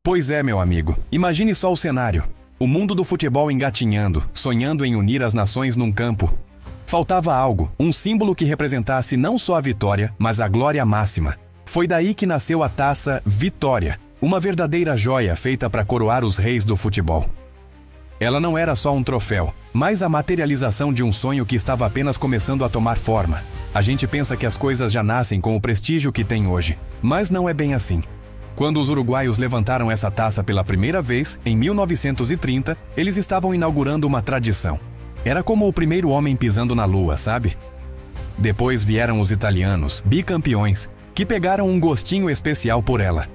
Pois é, meu amigo. Imagine só o cenário. O mundo do futebol engatinhando, sonhando em unir as nações num campo. Faltava algo, um símbolo que representasse não só a vitória, mas a glória máxima. Foi daí que nasceu a taça Vitória, uma verdadeira joia feita para coroar os reis do futebol. Ela não era só um troféu, mas a materialização de um sonho que estava apenas começando a tomar forma. A gente pensa que as coisas já nascem com o prestígio que tem hoje, mas não é bem assim. Quando os uruguaios levantaram essa taça pela primeira vez, em 1930, eles estavam inaugurando uma tradição. Era como o primeiro homem pisando na lua, sabe? Depois vieram os italianos, bicampeões, que pegaram um gostinho especial por ela.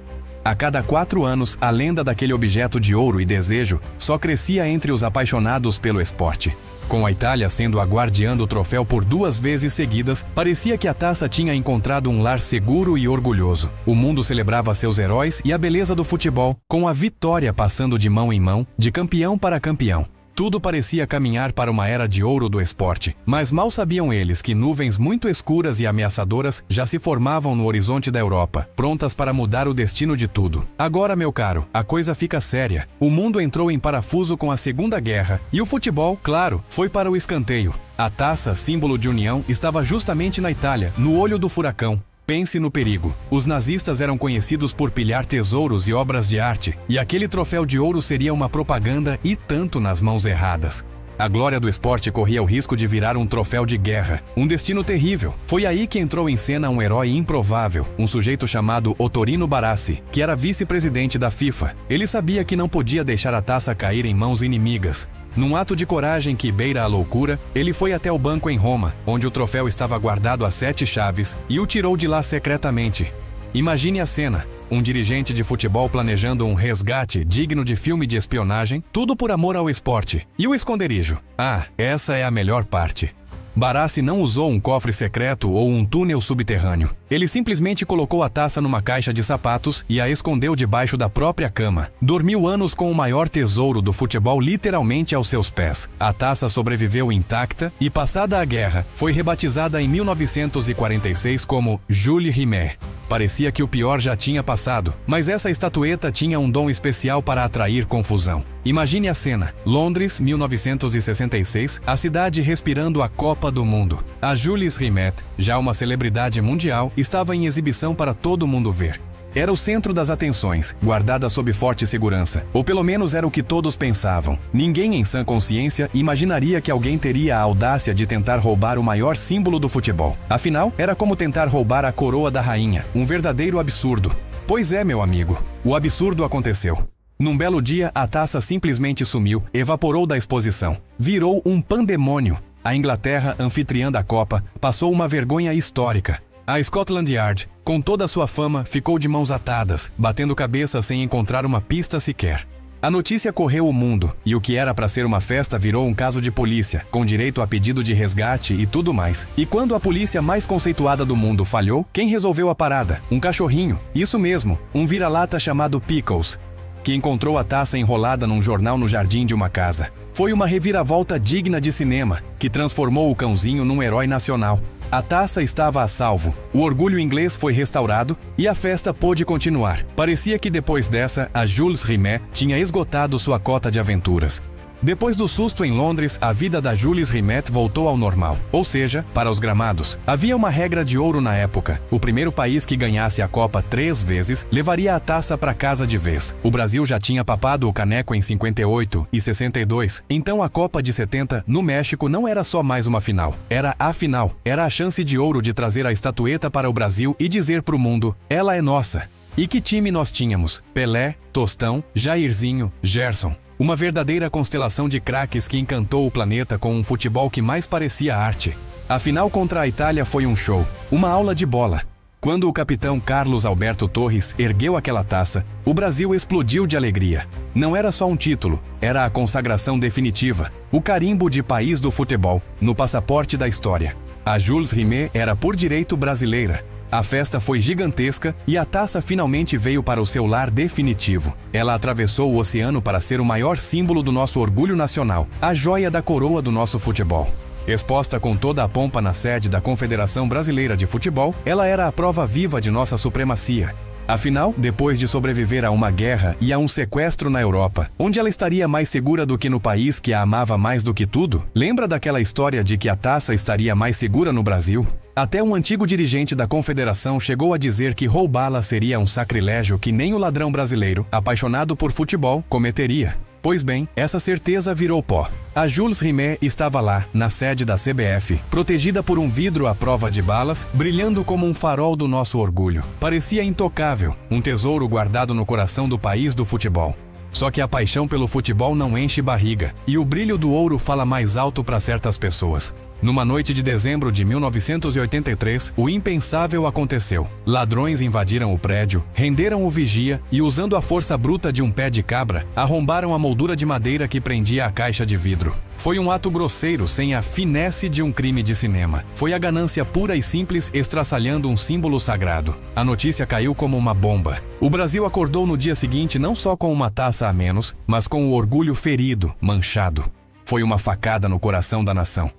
A cada 4 anos, a lenda daquele objeto de ouro e desejo só crescia entre os apaixonados pelo esporte. Com a Itália sendo a guardiã do troféu por 2 vezes seguidas, parecia que a taça tinha encontrado um lar seguro e orgulhoso. O mundo celebrava seus heróis e a beleza do futebol, com a vitória passando de mão em mão, de campeão para campeão. Tudo parecia caminhar para uma era de ouro do esporte, mas mal sabiam eles que nuvens muito escuras e ameaçadoras já se formavam no horizonte da Europa, prontas para mudar o destino de tudo. Agora, meu caro, a coisa fica séria. O mundo entrou em parafuso com a Segunda Guerra e o futebol, claro, foi para o escanteio. A taça, símbolo de união, estava justamente na Itália, no olho do furacão. Pense no perigo. Os nazistas eram conhecidos por pilhar tesouros e obras de arte, e aquele troféu de ouro seria uma propaganda e tanto nas mãos erradas. A glória do esporte corria o risco de virar um troféu de guerra, um destino terrível. Foi aí que entrou em cena um herói improvável, um sujeito chamado Ottorino Barassi, que era vice-presidente da FIFA. Ele sabia que não podia deixar a taça cair em mãos inimigas. Num ato de coragem que beira a loucura, ele foi até o banco em Roma, onde o troféu estava guardado a 7 chaves, e o tirou de lá secretamente. Imagine a cena, um dirigente de futebol planejando um resgate digno de filme de espionagem, tudo por amor ao esporte. E o esconderijo? Ah, essa é a melhor parte. Barassi não usou um cofre secreto ou um túnel subterrâneo. Ele simplesmente colocou a taça numa caixa de sapatos e a escondeu debaixo da própria cama. Dormiu anos com o maior tesouro do futebol literalmente aos seus pés. A taça sobreviveu intacta e, passada a guerra, foi rebatizada em 1946 como Jules Rimet. Parecia que o pior já tinha passado, mas essa estatueta tinha um dom especial para atrair confusão. Imagine a cena. Londres, 1966, a cidade respirando a Copa do Mundo. A Jules Rimet, já uma celebridade mundial, estava em exibição para todo mundo ver. Era o centro das atenções, guardada sob forte segurança. Ou pelo menos era o que todos pensavam. Ninguém em sã consciência imaginaria que alguém teria a audácia de tentar roubar o maior símbolo do futebol. Afinal, era como tentar roubar a coroa da rainha. Um verdadeiro absurdo. Pois é, meu amigo, o absurdo aconteceu. Num belo dia, a taça simplesmente sumiu, evaporou da exposição. Virou um pandemônio. A Inglaterra, anfitriã da Copa, passou uma vergonha histórica. A Scotland Yard, com toda a sua fama, ficou de mãos atadas, batendo cabeça sem encontrar uma pista sequer. A notícia correu o mundo, e o que era para ser uma festa virou um caso de polícia, com direito a pedido de resgate e tudo mais. E quando a polícia mais conceituada do mundo falhou, quem resolveu a parada? Um cachorrinho. Isso mesmo, um vira-lata chamado Pickles, que encontrou a taça enrolada num jornal no jardim de uma casa. Foi uma reviravolta digna de cinema, que transformou o cãozinho num herói nacional. A taça estava a salvo, o orgulho inglês foi restaurado e a festa pôde continuar. Parecia que depois dessa, a Jules Rimet tinha esgotado sua cota de aventuras. Depois do susto em Londres, a vida da Jules Rimet voltou ao normal. Ou seja, para os gramados. Havia uma regra de ouro na época. O primeiro país que ganhasse a Copa 3 vezes levaria a taça para casa de vez. O Brasil já tinha papado o caneco em 58 e 62. Então a Copa de 70, no México, não era só mais uma final. Era a final. Era a chance de ouro de trazer a estatueta para o Brasil e dizer para o mundo, ela é nossa. E que time nós tínhamos? Pelé, Tostão, Jairzinho, Gerson. Uma verdadeira constelação de craques que encantou o planeta com um futebol que mais parecia arte. A final contra a Itália foi um show, uma aula de bola. Quando o capitão Carlos Alberto Torres ergueu aquela taça, o Brasil explodiu de alegria. Não era só um título, era a consagração definitiva, o carimbo de país do futebol, no passaporte da história. A Jules Rimet era por direito brasileira. A festa foi gigantesca e a taça finalmente veio para o seu lar definitivo. Ela atravessou o oceano para ser o maior símbolo do nosso orgulho nacional, a joia da coroa do nosso futebol. Exposta com toda a pompa na sede da Confederação Brasileira de Futebol, ela era a prova viva de nossa supremacia. Afinal, depois de sobreviver a uma guerra e a um sequestro na Europa, onde ela estaria mais segura do que no país que a amava mais do que tudo? Lembra daquela história de que a taça estaria mais segura no Brasil? Até um antigo dirigente da Confederação chegou a dizer que roubá-la seria um sacrilégio que nem o ladrão brasileiro, apaixonado por futebol, cometeria. Pois bem, essa certeza virou pó. A Jules Rimet estava lá, na sede da CBF, protegida por um vidro à prova de balas, brilhando como um farol do nosso orgulho. Parecia intocável, um tesouro guardado no coração do país do futebol. Só que a paixão pelo futebol não enche barriga, e o brilho do ouro fala mais alto para certas pessoas. Numa noite de dezembro de 1983, o impensável aconteceu. Ladrões invadiram o prédio, renderam o vigia e, usando a força bruta de um pé de cabra, arrombaram a moldura de madeira que prendia a caixa de vidro. Foi um ato grosseiro sem a finesse de um crime de cinema. Foi a ganância pura e simples estraçalhando um símbolo sagrado. A notícia caiu como uma bomba. O Brasil acordou no dia seguinte não só com uma taça a menos, mas com o orgulho ferido, manchado. Foi uma facada no coração da nação.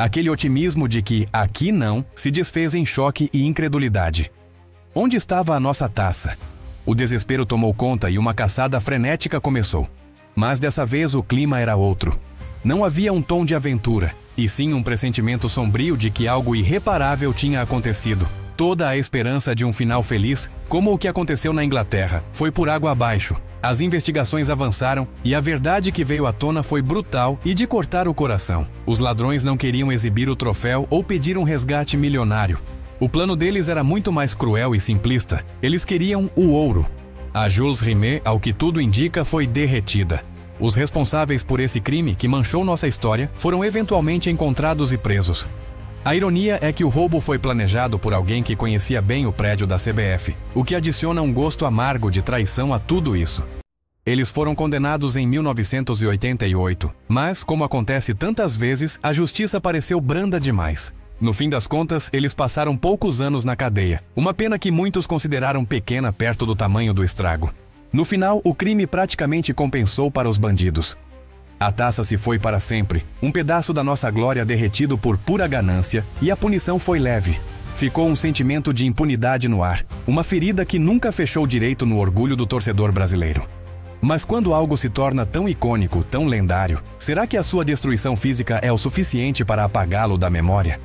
Aquele otimismo de que aqui não se desfez em choque e incredulidade. Onde estava a nossa taça? O desespero tomou conta e uma caçada frenética começou. Mas dessa vez o clima era outro. Não havia um tom de aventura, e sim um pressentimento sombrio de que algo irreparável tinha acontecido. Toda a esperança de um final feliz, como o que aconteceu na Inglaterra, foi por água abaixo. As investigações avançaram e a verdade que veio à tona foi brutal e de cortar o coração. Os ladrões não queriam exibir o troféu ou pedir um resgate milionário. O plano deles era muito mais cruel e simplista. Eles queriam o ouro. A Jules Rimet, ao que tudo indica, foi derretida. Os responsáveis por esse crime, que manchou nossa história, foram eventualmente encontrados e presos. A ironia é que o roubo foi planejado por alguém que conhecia bem o prédio da CBF, o que adiciona um gosto amargo de traição a tudo isso. Eles foram condenados em 1988, mas, como acontece tantas vezes, a justiça pareceu branda demais. No fim das contas, eles passaram poucos anos na cadeia, uma pena que muitos consideraram pequena perto do tamanho do estrago. No final, o crime praticamente compensou para os bandidos. A taça se foi para sempre, um pedaço da nossa glória derretido por pura ganância, e a punição foi leve. Ficou um sentimento de impunidade no ar, uma ferida que nunca fechou direito no orgulho do torcedor brasileiro. Mas quando algo se torna tão icônico, tão lendário, será que a sua destruição física é o suficiente para apagá-lo da memória?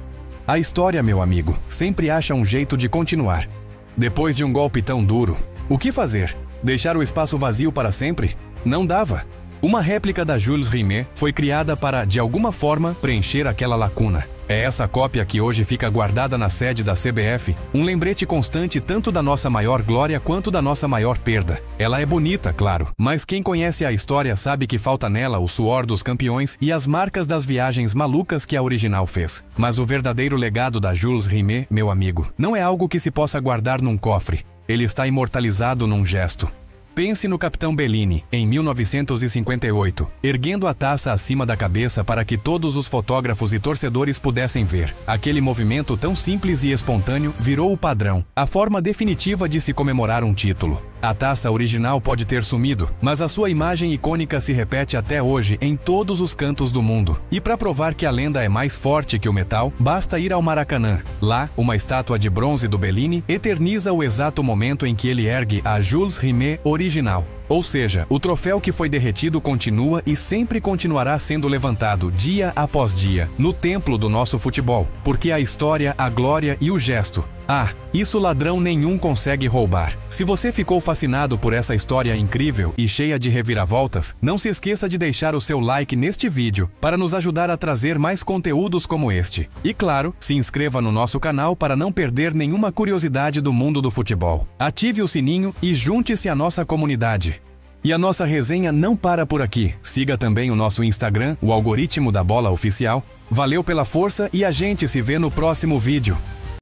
A história, meu amigo, sempre acha um jeito de continuar. Depois de um golpe tão duro, o que fazer? Deixar o espaço vazio para sempre? Não dava. Uma réplica da Jules Rimet foi criada para, de alguma forma, preencher aquela lacuna. É essa cópia que hoje fica guardada na sede da CBF, um lembrete constante tanto da nossa maior glória quanto da nossa maior perda. Ela é bonita, claro, mas quem conhece a história sabe que falta nela o suor dos campeões e as marcas das viagens malucas que a original fez. Mas o verdadeiro legado da Jules Rimet, meu amigo, não é algo que se possa guardar num cofre. Ele está imortalizado num gesto. Pense no Capitão Bellini, em 1958, erguendo a taça acima da cabeça para que todos os fotógrafos e torcedores pudessem ver. Aquele movimento tão simples e espontâneo virou o padrão, a forma definitiva de se comemorar um título. A taça original pode ter sumido, mas a sua imagem icônica se repete até hoje em todos os cantos do mundo. E para provar que a lenda é mais forte que o metal, basta ir ao Maracanã. Lá, uma estátua de bronze do Bellini eterniza o exato momento em que ele ergue a Jules Rimet original. Ou seja, o troféu que foi derretido continua e sempre continuará sendo levantado dia após dia, no templo do nosso futebol, porque a história, a glória e o gesto. Ah, isso ladrão nenhum consegue roubar. Se você ficou fascinado por essa história incrível e cheia de reviravoltas, não se esqueça de deixar o seu like neste vídeo para nos ajudar a trazer mais conteúdos como este. E claro, se inscreva no nosso canal para não perder nenhuma curiosidade do mundo do futebol. Ative o sininho e junte-se à nossa comunidade. E a nossa resenha não para por aqui. Siga também o nosso Instagram, o Algoritmo da Bola Oficial. Valeu pela força e a gente se vê no próximo vídeo.